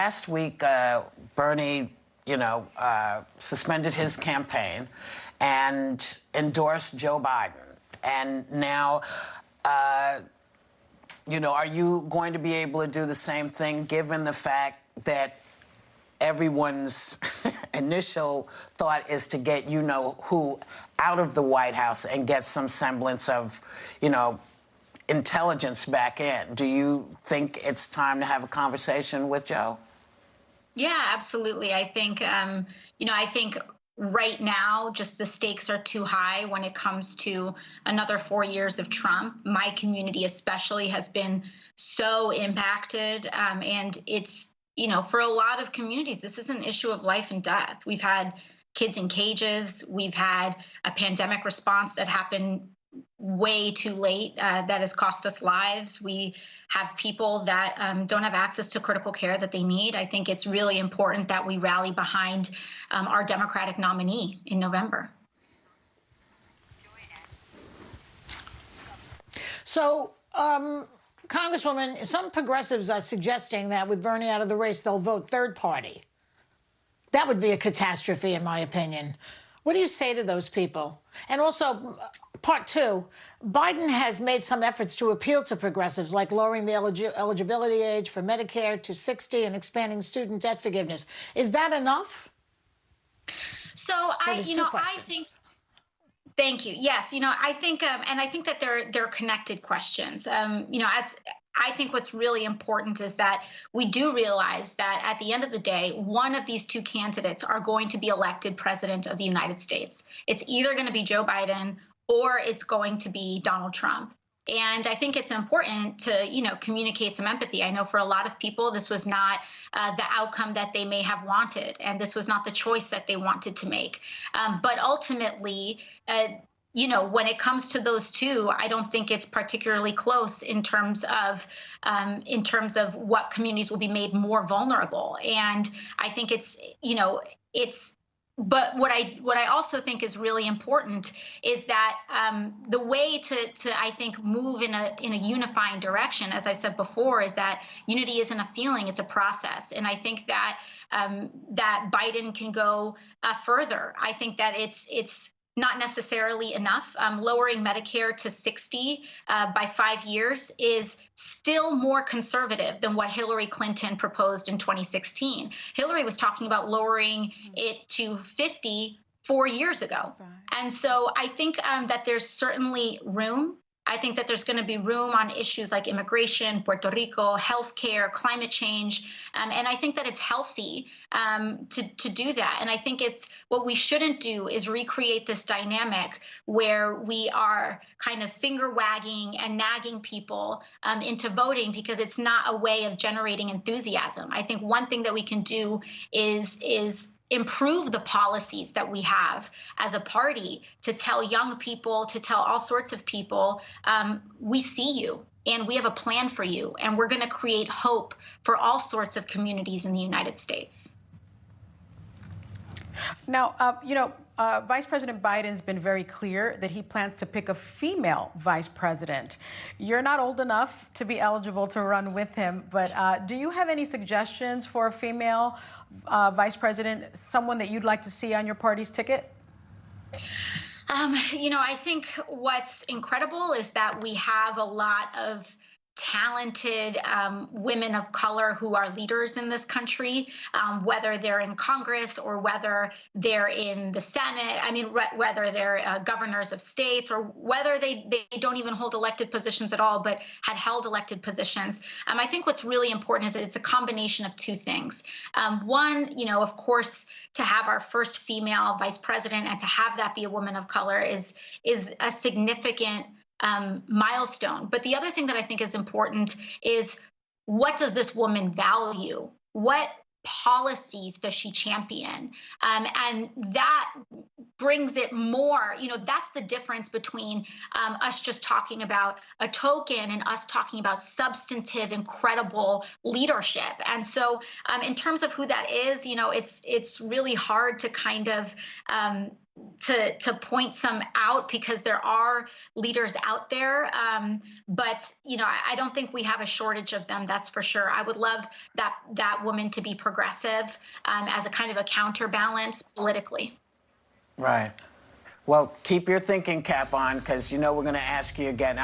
last week, Bernie, suspended his campaign and endorsed Joe Biden. And now, are you going to be able to do the same thing, given the fact that everyone's initial thought is to get who out of the White House and get some semblance of, intelligence back in? Do you think it's time to have a conversation with Joe? Yeah, absolutely. I think, I think right now, just the stakes are too high when it comes to another 4 years of Trump. My community especially has been so impacted. And it's, for a lot of communities, this is an issue of life and death. We've had kids in cages. We've had a pandemic response that happened way too late that has cost us lives. We have people that don't have access to critical care that they need. I think it's really important that we rally behind our Democratic nominee in November. So, Congresswoman, some progressives are suggesting that with Bernie out of the race, they'll vote third party. That would be a catastrophe, in my opinion. What do you say to those people? And also, part two, Biden has made some efforts to appeal to progressives, like lowering the eligibility age for Medicare to 60 and expanding student debt forgiveness. Is that enough? So I think. Thank you. Yes, I think, and I think that they're connected questions. As I think what's really important is that we do realize that at the end of the day, one of these two candidates are going to be elected president of the United States. It's either going to be Joe Biden or it's going to be Donald Trump. And I think it's important to, communicate some empathy. I know for a lot of people, this was not the outcome that they may have wanted, and this was not the choice that they wanted to make. But ultimately, when it comes to those two, I don't think it's particularly close in terms of what communities will be made more vulnerable. And I think but what I also think is really important is that the way to I think move in a unifying direction, as I said before, is that unity isn't a feeling, it's a process. And I think that that Biden can go further. I think that it's not necessarily enough. Lowering Medicare to 60 by 5 years is still more conservative than what Hillary Clinton proposed in 2016. Hillary was talking about lowering it to 50 4 years ago. And so I think that there's certainly room. I think that there's going to be room on issues like immigration, Puerto Rico, healthcare, climate change. And I think that it's healthy to do that. And I think what we shouldn't do is recreate this dynamic where we are kind of finger wagging and nagging people into voting because it's not a way of generating enthusiasm. I think one thing that we can do is improve the policies that we have as a party to tell young people, to tell all sorts of people, we see you and we have a plan for you, and we're going to create hope for all sorts of communities in the United States. Now, Vice President Biden's been very clear that he plans to pick a female vice president. You're not old enough to be eligible to run with him, but do you have any suggestions for a female vice president, someone that you'd like to see on your party's ticket? I think what's incredible is that we have a lot of talented women of color who are leaders in this country, whether they're in Congress or whether they're in the Senate. I mean, whether they're governors of states or whether they don't even hold elected positions at all, but had held elected positions. I think what's really important is that it's a combination of two things. One, of course, to have our first female vice president and to have that be a woman of color is a significant milestone. But the other thing that I think is important is, what does this woman value? What policies does she champion? And that brings it more, that's the difference between us just talking about a token and us talking about substantive, incredible leadership. And so in terms of who that is, it's really hard to kind of to point some out because there are leaders out there. But I don't think we have a shortage of them. That's for sure. I would love that woman to be progressive as a kind of a counterbalance politically. Right. Well, keep your thinking cap on, because we're going to ask you again.